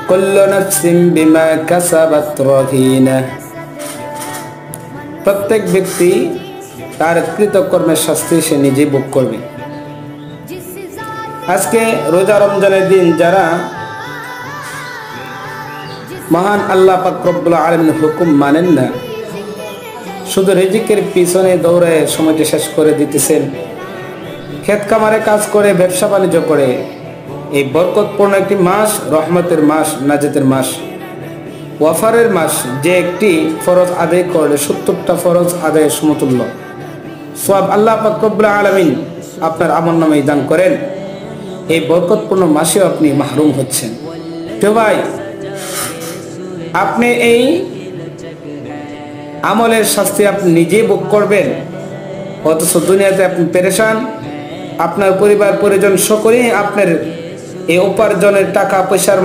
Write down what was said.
কুল্লু নাফসিন বিমা কাসাবাত রাহিনা। প্রত্যেক ব্যক্তি তার কৃতকর্মের শাস্তি সে নিজে ভোগ করবে। আজকে রোজা রমজানের দিন যারা মহান আল্লাহ পাক রব্বুল আলামিনের হুকুম মানেন না, শুধু রিজিকের পিছনে দৌড়ে সময়টি শেষ করে দিতেছেন, ক্ষেত খামারে কাজ করে ব্যবসা বাণিজ্য করে, এই বরকতপূর্ণ একটি মাস, রহমতের মাস, নাজাতের মাস, ওয়াফারের মাস, যে একটি ফরজ আদায় করলে 70টা ফরজ আদায়ের সমতুল্য সওয়াব আল্লাহ পাক রব্বুল আলামিন আপনার আমলনামায় দান করেন, এই বরকতপূর্ণ মাসেও আপনি মাহরুম হচ্ছেন। তো ভাই, আপনি এই আমলের শাস্তি আপনি নিজেই ভোগ করবেন, অথচ দুনিয়াতে আপনি পেরেশান, আপনার পরিবার পরিজন সকলেই আপনার এই উপার্জনের টাকা পয়সার